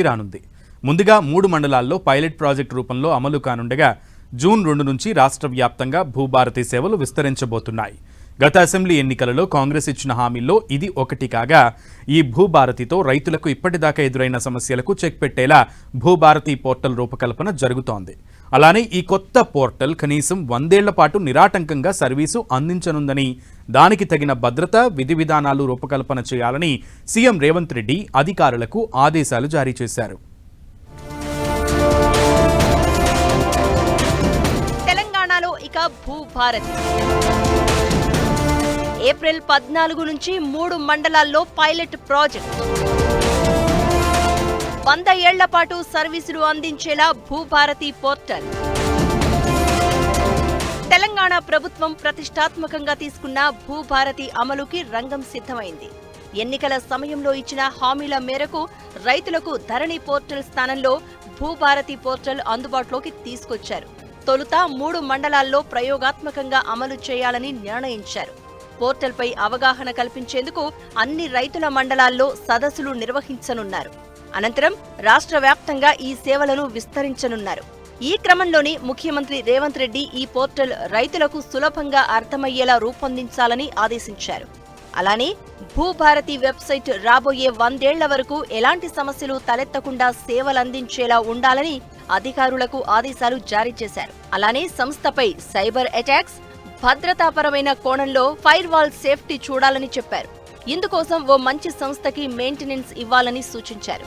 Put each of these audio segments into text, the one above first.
రానుంది. ముందుగా 3 మండలాల్లో పైలట్ ప్రాజెక్టు రూపంలో అమలు కానుండగా జూన్ 2 నుంచి రాష్ట్ర వ్యాప్తంగా భూభారతి సేవలు విస్తరించబోతున్నాయి. గత అసెంబ్లీ ఎన్నికలలో కాంగ్రెస్ ఇచ్చిన హామీల్లో ఇది ఒకటి కాగా, ఈ భూభారతితో రైతులకు ఇప్పటిదాకా ఎదురైన సమస్యలకు చెక్ పెట్టేలా భూభారతి పోర్టల్ రూపకల్పన జరుగుతోంది. అలానే ఈ కొత్త పోర్టల్ కనీసం 100 ఏళ్ల పాటు నిరాటంకంగా సర్వీసు అందించనుందని, దానికి తగిన భద్రత విధి విధానాలు రూపకల్పన చేయాలని సీఎం రేవంత్ రెడ్డి అధికారులకు ఆదేశాలు జారీ చేశారు. తెలంగాణలో ఇక భూభారతి ఏప్రిల్ 14 నుంచి 3 మండలాల్లో పైలట్ ప్రాజెక్ట్, 100 ఏళ్ల పాటు సర్వీసులు అందించేలా భూభారతి పోర్టల్. తెలంగాణ ప్రభుత్వం ప్రతిష్టాత్మకంగా తీసుకున్న భూభారతి అమలుకి రంగం సిద్ధమైంది. ఎన్నికల సమయంలో ఇచ్చిన హామీల మేరకు రైతులకు ధరణి పోర్టల్ స్థానంలో భూభారతి పోర్టల్ అందుబాటులోకి తీసుకొచ్చారు. తొలుత 3 మండలాల్లో ప్రయోగాత్మకంగా అమలు చేయాలని నిర్ణయించారు. పోర్టల్పై అవగాహన కల్పించేందుకు అన్ని రైతుల మండలాల్లో సదస్సులు నిర్వహించనున్నారు. అనంతరం రాష్ట్ర వ్యాప్తంగా ఈ సేవలను విస్తరించనున్నారు. ఈ క్రమంలోనే ముఖ్యమంత్రి రేవంత్ రెడ్డి ఈ పోర్టల్ రైతులకు సులభంగా అర్థమయ్యేలా రూపొందించాలని ఆదేశించారు. అలానే భూభారతి వెబ్సైట్ రాబోయే 100 ఏళ్ల వరకు ఎలాంటి సమస్యలు తలెత్తకుండా సేవలందించేలా ఉండాలని అధికారులకు ఆదేశాలు జారీ చేశారు. అలానే సంస్థపై సైబర్ అటాక్స్, భద్రతాపరమైన కోణంలో ఫైర్ వాల్ సేఫ్టీ చూడాలని చెప్పారు. ఇందుకోసం ఓ మంచి సంస్థకి మెయింటెనెన్స్ ఇవ్వాలని సూచించారు.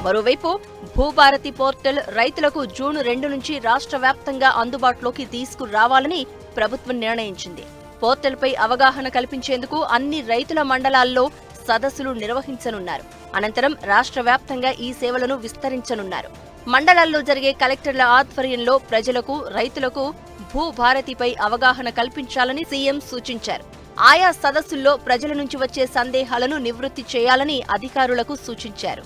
మరోవైపు భూభారతి పోర్టల్ రైతులకు జూన్ 2 నుంచి రాష్ట్ర వ్యాప్తంగా అందుబాటులోకి తీసుకురావాలని ప్రభుత్వం నిర్ణయించింది. పోర్టల్పై అవగాహన కల్పించేందుకు అన్ని రైతుల మండలాల్లో సదస్సులు నిర్వహించనున్నారు. అనంతరం రాష్ట్ర వ్యాప్తంగా ఈ సేవలను విస్తరించనున్నారు. మండలాల్లో జరిగే కలెక్టర్ల ఆధ్వర్యంలో ప్రజలకు, రైతులకు భూభారతిపై అవగాహన కల్పించాలని సీఎం సూచించారు. ఆయా సదస్సుల్లో ప్రజల నుంచి వచ్చే సందేహాలను నివృత్తి చేయాలని అధికారులకు సూచించారు.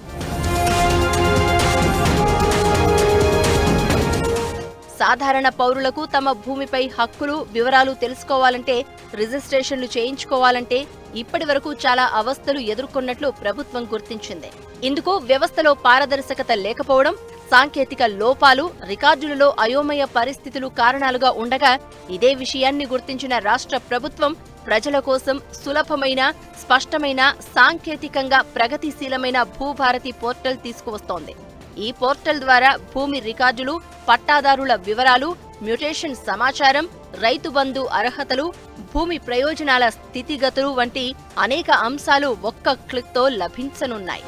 సాధారణ పౌరులకు తమ భూమిపై హక్కులు, వివరాలు తెలుసుకోవాలంటే, రిజిస్ట్రేషన్లు చేయించుకోవాలంటే ఇప్పటి వరకు చాలా అవస్థలు ఎదుర్కొన్నట్లు ప్రభుత్వం గుర్తించింది. ఇందుకు వ్యవస్థలో పారదర్శకత లేకపోవడం, సాంకేతిక లోపాలు, రికార్డులలో అయోమయ పరిస్థితులు కారణాలుగా ఉండగా, ఇదే విషయాన్ని గుర్తించిన రాష్ట్ర ప్రభుత్వం ప్రజల కోసం సులభమైన, స్పష్టమైన, సాంకేతికంగా ప్రగతిశీలమైన భూభారతి పోర్టల్ తీసుకువస్తోంది. ఈ పోర్టల్ ద్వారా భూమి రికార్డులు, పట్టాదారుల వివరాలు, మ్యూటేషన్ సమాచారం, రైతు బంధు అర్హతలు, భూమి ప్రయోజనాల స్థితిగతులు వంటి అనేక అంశాలు ఒక్క క్లిక్తో లభించనున్నాయి.